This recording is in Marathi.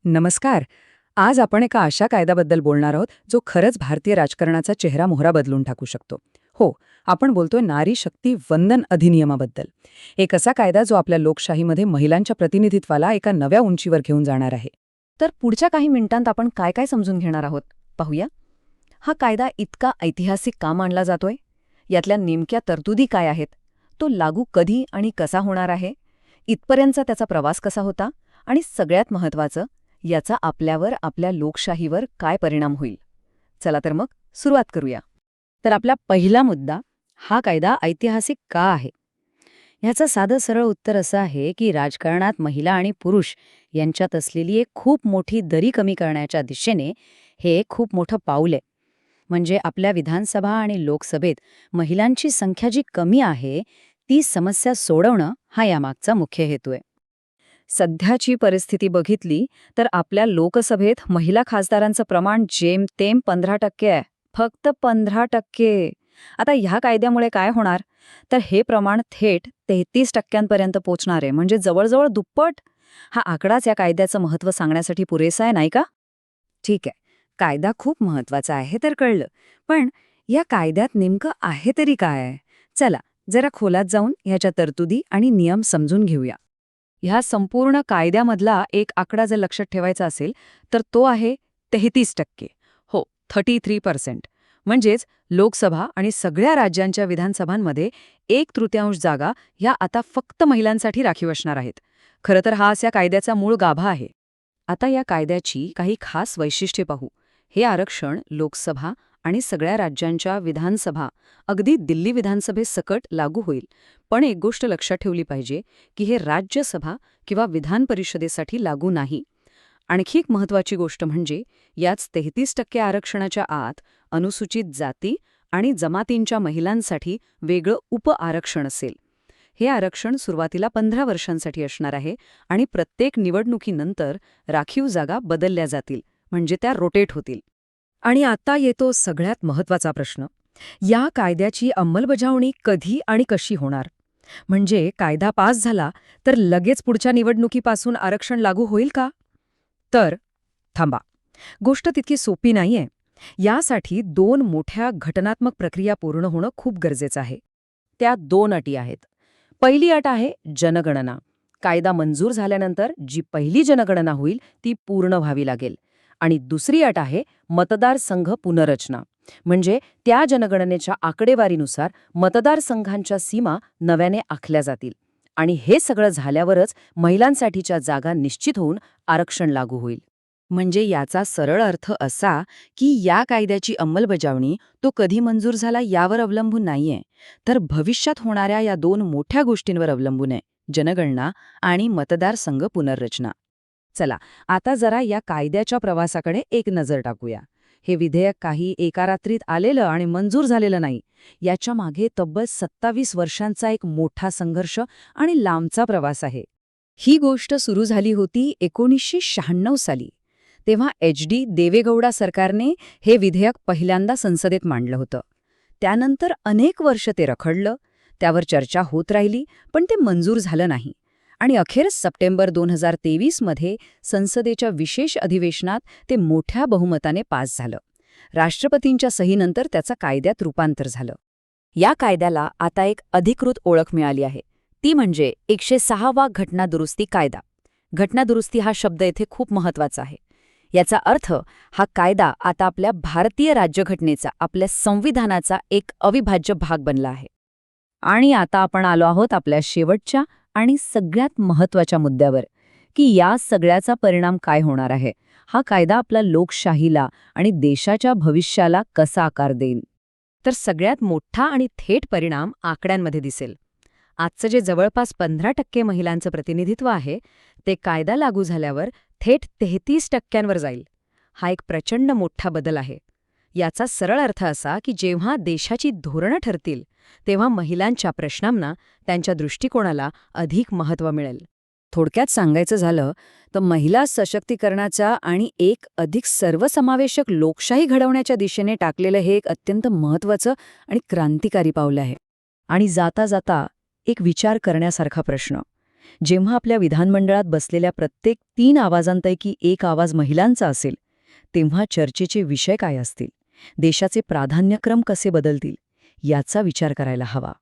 नमस्कार. आज आपण एका अशा कायद्याबद्दल बोलणार आहोत जो खरंच भारतीय राजकारणाचा चेहरा-मोहरा बदलून टाकू शकतो. हो, आपण बोलतोय नारी शक्ती वंदन अधिनियमाबद्दल. एक असा कायदा जो आपल्या लोकशाहीमध्ये महिलांच्या प्रतिनिधित्वाला एका नव्या उंचीवर घेऊन जाणार आहे. तर पुढच्या काही मिनिटांत आपण काय काय समजून घेणार आहोत पाहूया. हा कायदा इतका ऐतिहासिक का मानला जातोय? यातल्या नेमक्या तरतुदी काय आहेत? तो लागू कधी आणि कसा होणार आहे? इथपर्यंतचा त्याचा प्रवास कसा होता? आणि सगळ्यात महत्त्वाचं, याचा आपल्यावर, आपल्या लोकशाहीवर काय परिणाम होईल? चला तर मग सुरुवात करूया. तर आपला पहिला मुद्दा, हा कायदा ऐतिहासिक का आहे? ह्याचं साधं सरळ उत्तर असं आहे की राजकारणात महिला आणि पुरुष यांच्यात असलेली एक खूप मोठी दरी कमी करण्याच्या दिशेने हे एक खूप मोठं पाऊल आहे. म्हणजे आपल्या विधानसभा आणि लोकसभेत महिलांची संख्या जी कमी आहे ती समस्या सोडवणं हा यामागचा मुख्य हेतू आहे. सध्याची परिस्थिती बघितली तर आपल्या लोकसभेत महिला खासदारांचं प्रमाण जेमतेम 15% आहे. फक्त 15%. आता ह्या कायद्यामुळे काय होणार? तर हे प्रमाण थेट 33% पोचणार आहे, म्हणजे जवळजवळ दुप्पट. हा आकडाच या कायद्याचं महत्त्व सांगण्यासाठी पुरेसा आहे, नाही का? ठीक आहे, कायदा खूप महत्वाचा आहे तर कळलं. पण या कायद्यात नेमकं आहे तरी काय? चला जरा खोलात जाऊन ह्याच्या तरतुदी आणि नियम समजून घेऊया. ह्या संपूर्ण कायद्यामधला एक आकडा जर लक्षात ठेवायचा असेल तर तो आहे 33%. हो, 33%. म्हणजेच लोकसभा आणि सगळ्या राज्यांच्या विधानसभांमध्ये 1/3 जागा ह्या आता फक्त महिलांसाठी राखीव असणार आहेत. खरं तर हा अशा कायद्याचा मूळ गाभा आहे. आता या कायद्याची काही खास वैशिष्ट्ये पाहू. हे आरक्षण लोकसभा आणि सगळ्या राज्यांच्या विधानसभा, अगदी दिल्ली विधानसभेसकट लागू होईल. पण एक गोष्ट लक्षात ठेवली पाहिजे की हे राज्यसभा किंवा विधान परिषदेसाठी लागू नाही. आणखी एक महत्त्वाची गोष्ट म्हणजे याच 33% आरक्षणाच्या आत अनुसूचित जाती आणि जमातींच्या महिलांसाठी वेगळं उप-आरक्षण असेल. हे आरक्षण सुरुवातीला 15 वर्षांसाठी असणार आहे आणि प्रत्येक निवडणुकीनंतर राखीव जागा बदलल्या जातील, म्हणजे त्या रोटेट होतील. आणि आता येतो सगळ्यात महत्त्वाचा प्रश्न. या कायद्याची अंमलबजावणी कधी आणि कशी होणार? म्हणजे कायदा पास झाला तर लगेच पुढच्या निवडणुकीपासून आरक्षण लागू होईल का? तर थांबा, गोष्ट तितकी सोपी नाहीये. यासाठी 2 मोठ्या घटनात्मक प्रक्रिया पूर्ण होणं खूप गरजेचं आहे. त्या 2 अटी आहेत. पहिली अट आहे जनगणना. कायदा मंजूर झाल्यानंतर जी पहिली जनगणना होईल ती पूर्ण व्हावी लागेल. आणि दुसरी अट आहे मतदारसंघ पुनर्रचना. म्हणजे त्या जनगणनेच्या आकडेवारीनुसार मतदारसंघांच्या सीमा नव्याने आखल्या जातील. आणि हे सगळं झाल्यावरच महिलांसाठीच्या जागा निश्चित होऊन आरक्षण लागू होईल. म्हणजे याचा सरळ अर्थ असा की या कायद्याची अंमलबजावणी तो कधी मंजूर झाला यावर अवलंबून नाहीये, तर भविष्यात होणाऱ्या या 2 मोठ्या गोष्टींवर अवलंबून आहे, जनगणना आणि मतदारसंघ पुनर्रचना. चला आता जरा या कायद्याच्या प्रवासाकडे एक नजर टाकूया. हे विधेयक काही एका रात्रीत आलेलं आणि मंजूर झालेलं नाही. याच्या मागे तब्बल 27 वर्षांचा एक मोठा संघर्ष आणि लांबचा प्रवास आहे. ही गोष्ट सुरू झाली होती 1996 साली. तेव्हा HD देवेगौडा सरकारने हे विधेयक पहिल्यांदा संसदेत मांडलं होतं. त्यानंतर अनेक वर्ष ते रखडलं, त्यावर चर्चा होत राहिली, पण ते मंजूर झालं नाही. आणि अखेर सप्टेंबर 2023 मध्ये संसदेच्या विशेष अधिवेशनात ते मोठ्या बहुमताने पास झालं. राष्ट्रपतींच्या सहीनंतर त्याचा कायद्यात रूपांतर झालं. या कायद्याला आता एक अधिकृत ओळख मिळाली आहे. ती म्हणजे 106वा घटनादुरुस्ती कायदा. घटनादुरुस्ती हा शब्द येथे खूप महत्त्वाचा आहे. याचा अर्थ हा कायदा आता आपल्या भारतीय राज्यघटनेचा, आपल्या संविधानाचा एक अविभाज्य भाग बनला आहे. आणि आता आपण आलो आहोत आपल्या शेवटच्या आणि सगळ्यात महत्त्वाच्या मुद्द्यावर, की या सगळ्याचा परिणाम काय होणार आहे. हा कायदा आपल्या लोकशाहीला आणि देशाच्या भविष्याला कसा आकार देईल? तर सगळ्यात मोठा आणि थेट परिणाम आकड्यांमध्ये दिसेल. आजचं जे जवळपास 15% महिलांचं प्रतिनिधित्व आहे ते कायदा लागू झाल्यावर थेट 33%वर जाईल. हा एक प्रचंड मोठा बदल आहे. याचा सरळ अर्थ असा की जेव्हा देशाची धोरणं ठरतील तेव्हा महिलांच्या प्रश्नांना, त्यांच्या दृष्टिकोनाला अधिक महत्त्व मिळेल. थोडक्यात सांगायचं झालं तर महिला सशक्तीकरणाच्या आणि एक अधिक सर्वसमावेशक लोकशाही घडवण्याच्या दिशेने टाकलेलं हे एक अत्यंत महत्त्वाचं आणि क्रांतिकारी पाऊल आहे. आणि जाता जाता एक विचार करण्यासारखा प्रश्न, जेव्हा आपल्या विधानमंडळात बसलेल्या प्रत्येक 3 आवाजांपैकी एक आवाज महिलांचा असेल, तेव्हा चर्चेचे विषय काय असतील, देशाचे प्राधान्यक्रम कसे बदलतील, याचा विचार करायला हवा.